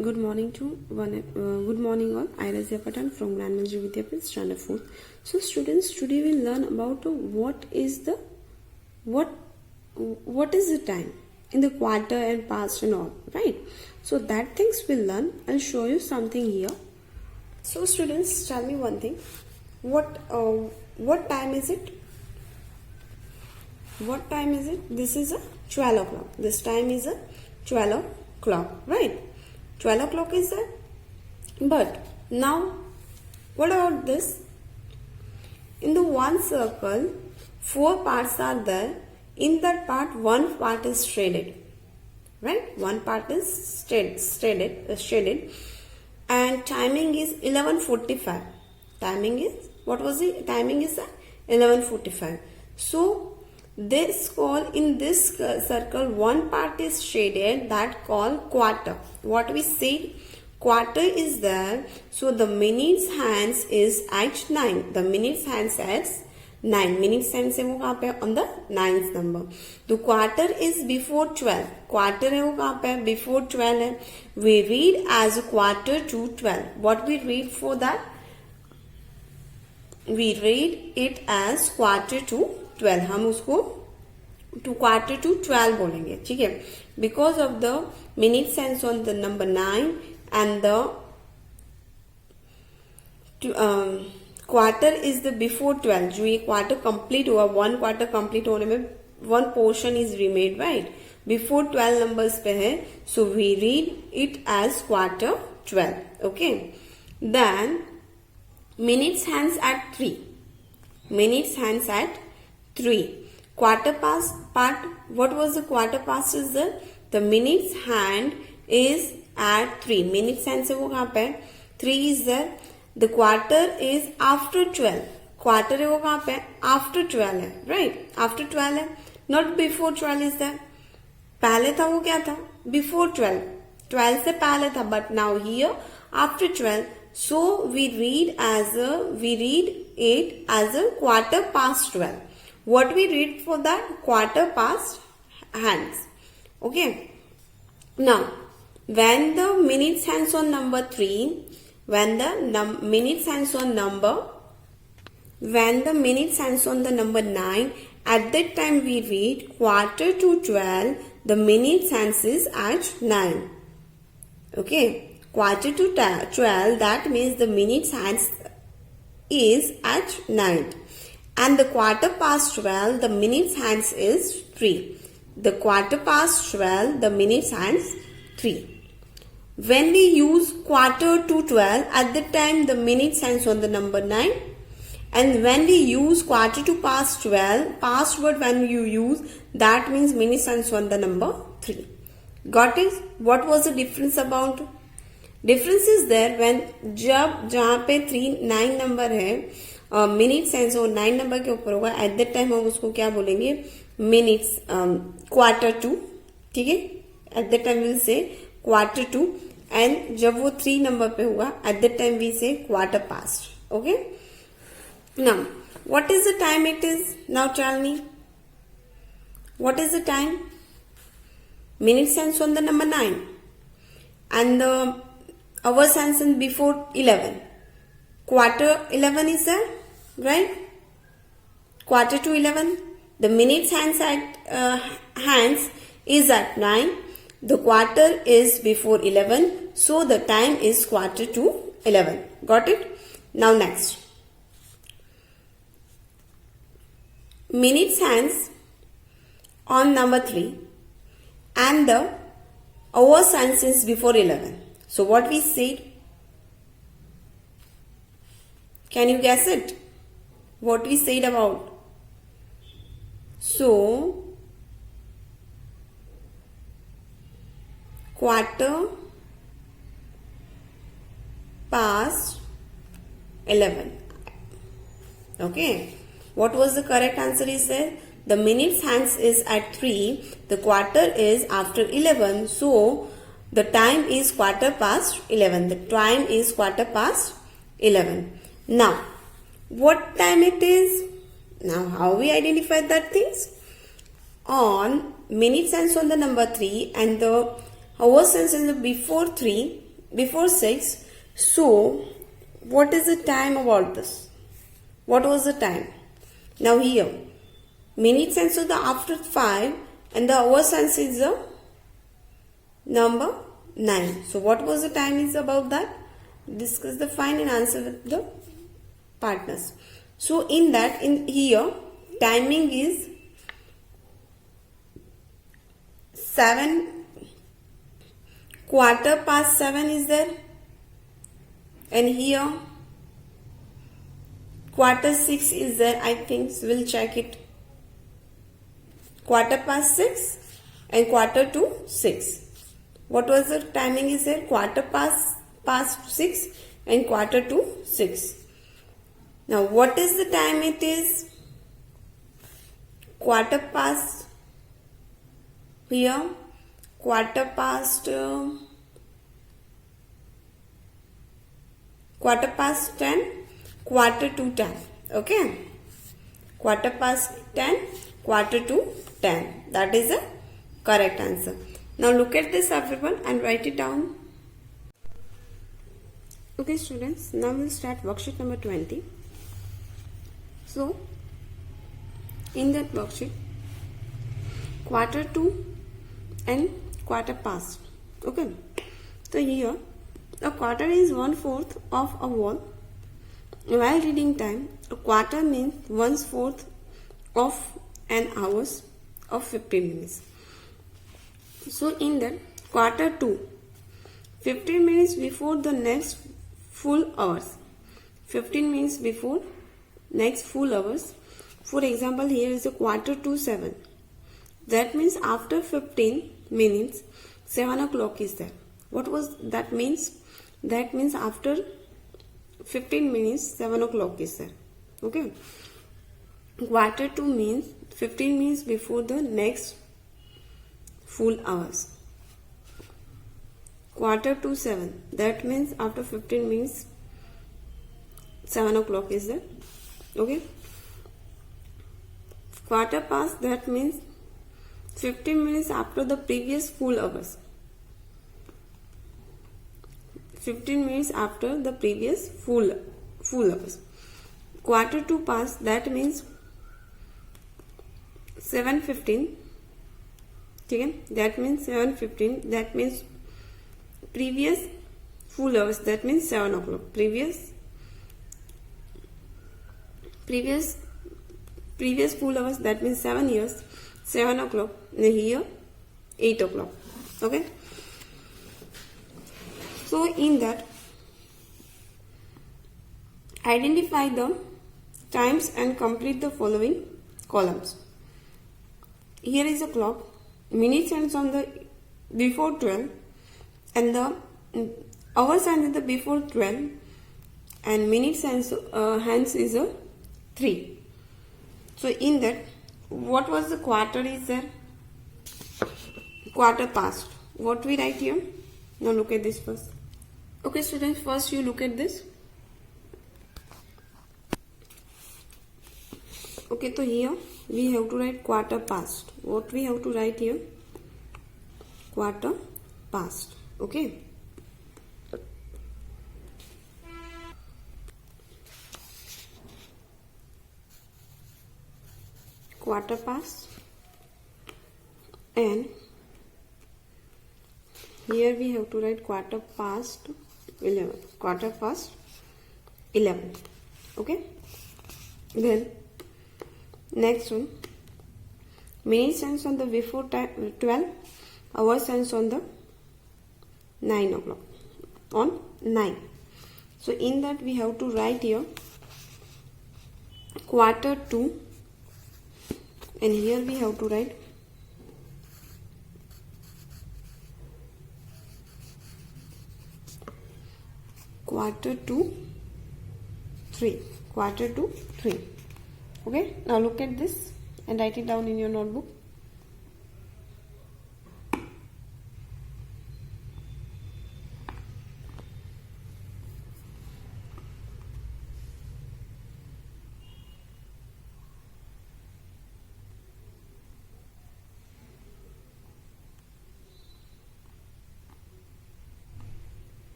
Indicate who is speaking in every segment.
Speaker 1: Good morning all. I Razia Patan from Grand Manjari Vidyapith, Standard 4th. So students, today we'll learn about what is the time in the quarter and past and all, right? So that things we'll learn. I'll show you something here. So students, tell me one thing. What time is it? What time is it? This is a 12 o'clock. This time is a 12 o'clock, right? 12 o'clock is that. But now, what about this? In the one circle, 4 parts are there. In that part, one part is shaded, right? One part is shaded, and timing is 11:45. Timing is, what was the timing is 11:45. So this call in this circle, one part is shaded, that call quarter. What we said, quarter is there, so the minutes hands is at 9. The minutes hands at 9. Minutes hands है वो कहाँ पे on the 9th number. तो quarter is before 12. Quarter है वो कहाँ पे before 12 है. We read as quarter to 12. What we read for that? We read it as quarter to 12. हम उसको to quarter to 12 बोलेंगे, ठीक है? Because of the minute sense on the number 9 and the quarter is the before 12. जो ये quarter complete हुआ, one quarter complete होने में one portion is remained, right? Before 12 numbers पे है, so we read it as quarter 12. Okay. Then minutes hands at 3. Minutes hands at 3. Quarter past part. What was the quarter past is the minutes hand is at 3. Minutes hand से वो कहाँ पे 3 is there. The quarter is after 12. Quarter है वो कहाँ पे after 12 है, right? After 12 है, not before 12 is there. पहले था वो क्या था? Before 12. 12 से पहले था, but now here after 12. So we read it as a quarter past 12. What we read for that? Quarter past hands. Okay. Now, when the minutes hands on number 3, when the minutes hands on the number 9, at that time we read quarter to 12, the minutes hands is at 9. Okay. Quarter to 12, that means the minutes hands is at 9. And the quarter past 12, the minutes hands is 3. The quarter past 12, the minutes hands 3. When we use quarter to 12, at the time the minutes hands on the number 9. And when we use quarter to past 12, past word when you use, that means minutes hands on the number 3. Got it? What was the difference about? Difference is there when जब जहाँ पे 9 number है, minutes sense और 9 number के ऊपर होगा, at that time हम उसको क्या बोलेंगे? मिनट्स क्वार्टर टू, ठीक है? At that time will say quarter to, and जब वो 3 नंबर पे होगा, at that time we say quarter past. Okay. Now what is the time it is? Now tell me, what is the time? Minute sense on the number 9 and the hour sense in before 11. Quarter 11 is there, right? Quarter to 11. The minutes hands is at 9. The quarter is before 11. So the time is quarter to 11. Got it? Now next. Minutes hands on number 3 and the hour hands is before 11. So what we said? Can you guess it? What we said about? So, quarter past 11. Okay. What was the correct answer is there? The minutes hands is at 3. The quarter is after 11. So, the time is quarter past 11. The time is quarter past 11. Now, what time it is? Now, how we identify that things? On minute sense on the number 3 and the hour sense in the before 3, before 6. So, what is the time about this? What was the time? Now here, minute sign is the after 5 and the hour sign is the number 9. So, what was the time is about that? Discuss the find and answer with the partners. So, in that, in here, timing is 7, quarter past 7 is there, and here quarter 6 is there, I think, so we'll check it. Quarter past 6 and quarter to 6. What was the timing is there? Quarter past 6 and quarter to 6. Now what is the time it is? Quarter past, here quarter past 10, quarter to 10. Okay, quarter past 10, quarter to 10. That is the correct answer. Now look at this everyone and write it down. Okay students, now we'll start worksheet number 20. So in that worksheet, quarter to and quarter past. Okay, so here a quarter is 1/4 of a whole. While reading time, a quarter means 1/4 of an hours of 15 minutes. So in that quarter to, 15 minutes before the next full hours. 15 minutes before next full hours. For example, here is a quarter to 7. That means after 15 minutes, 7 o'clock is there. What was that means? That means after 15 minutes, 7 o'clock is there. Okay. Quarter to means 15 minutes before the next full hours. Quarter to 7. That means after 15 minutes, 7 o'clock is there. Okay. Quarter past, that means 15 minutes after the previous full hours. 15 minutes after the previous full hours. Quarter to past, that means 7:15. Okay, that means 7:15. That means previous full hours. That means 7 o'clock. Previous full hours. That means 7 years. 7 o'clock. Here 8 o'clock. Okay. So in that, identify the times and complete the following columns. Here is a clock. Minutes hands on the before 12 and the hours hands the before 12 and minutes hands is a 3. So in that, what was the quarter is there? Quarter past. What we write here? Now look at this first. Okay students, first you look at this. Okay, so here we have to write quarter past. What we have to write here? Quarter past. Okay. Quarter past, and here we have to write quarter past 11. Quarter past 11. Okay. Then next one, minutes hands on the before 12, hours hands on the 9 o'clock. On 9. So in that we have to write here quarter to, and here we have to write quarter to 3. Quarter to 3. Okay, now look at this and write it down in your notebook.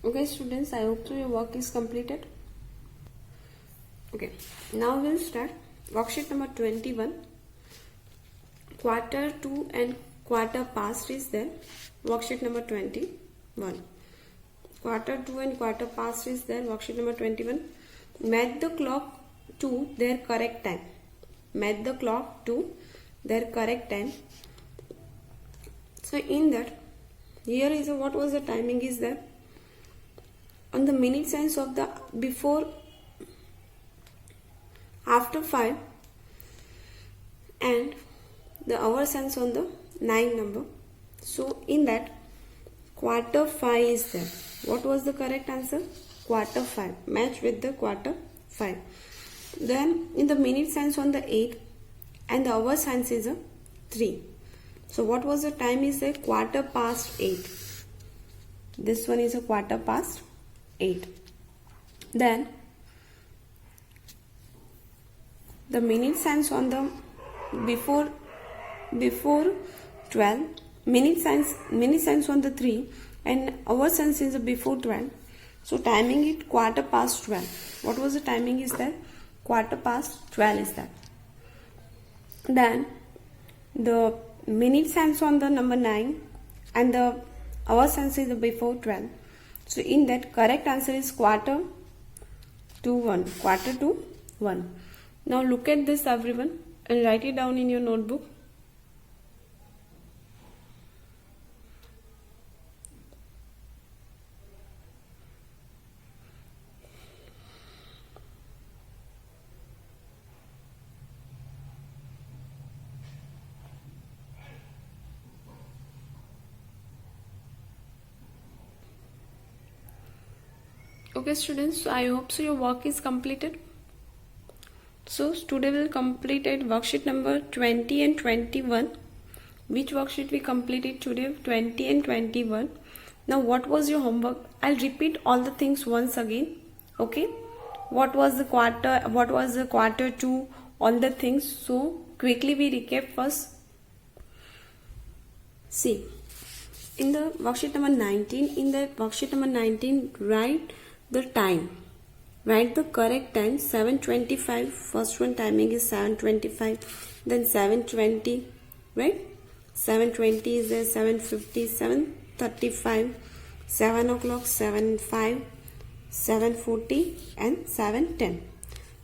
Speaker 1: Okay students, I hope so your work is completed. Okay, now we'll start worksheet number 21. Quarter to and quarter past is there. Worksheet number 21. Quarter to and quarter past is there. Worksheet number 21. Match the clock to their correct time. Match the clock to their correct time. So in that, here is what was the timing is there. On the minute signs of the before, after 5, and the hour signs on the 9 number. So in that, quarter 5 is there. What was the correct answer? Quarter 5. Match with the quarter 5. Then in the minute signs on the 8 and the hour signs is a 3. So what was the time is there? Quarter past 8. This one is a quarter past 8. Then the minute signs on the before 12, minute signs on the 3 and hour signs is before 12. So timing it quarter past 12. What was the timing is there? Quarter past 12 is that. Then the minute signs on the number 9 and the hour signs is before 12. So in that, correct answer is quarter to 1. Quarter to 1. Now look at this everyone and write it down in your notebook. Okay students, so I hope so your work is completed. So today we'll complete worksheet number 20 and 21. Which worksheet we completed today? 20 and 21. Now what was your homework? I'll repeat all the things once again. Okay, what was the quarter two, all the things. So quickly we recap first. See, in the worksheet number 19, write the time. Write the correct time. 7:25. First one timing is 7:25. Then 7:20. Right? 7:20 is there. 7:50. 7:35. 7 o'clock. 7:05. 7:40 and 7:10.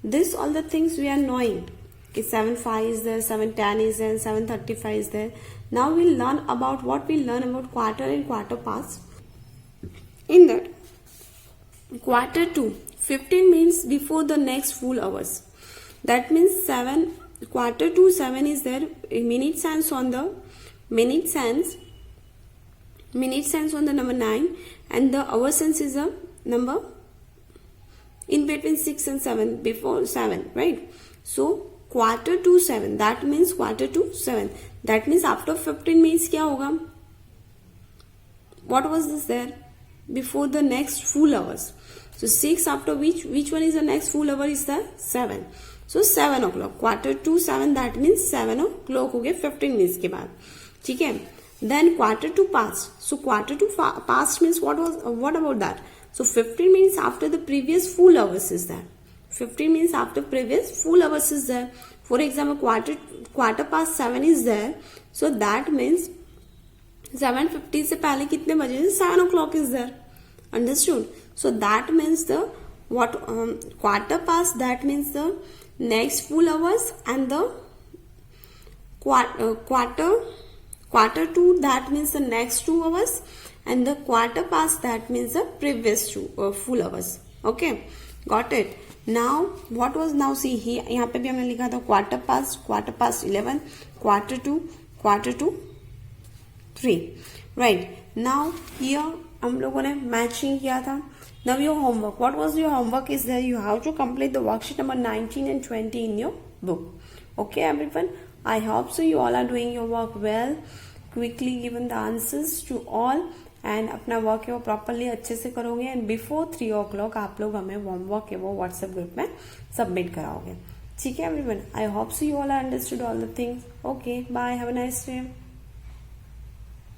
Speaker 1: This all the things we are knowing. 7:05 is there. 7:10 is there. 7:35 is there. Now we'll learn about what we learn about quarter and quarter past. In that, quarter 2, 15 minutes before the next full hours. That means 7, quarter to 7 is there. Minute signs on the number 9 and the hour signs is a number in between 6 and 7, before 7, right? So quarter to 7, that means quarter to 7. That means after 15 minutes क्या होगा? What was this there? Before the next full hours. So 6 after which one is the next full hour is the 7. So 7 o'clock. Quarter to 7, that means 7 o'clock हो गया 15 minutes के बाद. ठीक है? Then quarter to past. So quarter to past means what about that? So 15 minutes after the previous full hours is there. 15 minutes after previous full hours is there. For example, quarter past 7 is there. So that means 7:50 से पहले कितने बजे? 7 o'clock is there. Understood? So that means the quarter past, that means the next full hours, and the quarter to, that means the next 2 hours, and the quarter past, that means the previous 2 full hours. Okay, got it? Now what was, now see here यहाँ पे भी हमने लिखा था quarter past 11, quarter to 3. Right, now here हम लोगों ने matching किया था. Now your homework. What was your homework is there? You have to complete the worksheet number 19 and 20 in your book. Okay everyone, I hope so you all are doing your work well. Quickly given the answers to all and अपना work है वो properly अच्छे से करोगे and before 3 o'clock आप लोग हमें homework है वो व्हाट्सएप ग्रुप में सबमिट कराओगे. ठीक है everyone, I hope so you all understood all the things. Okay, bye, have a nice day.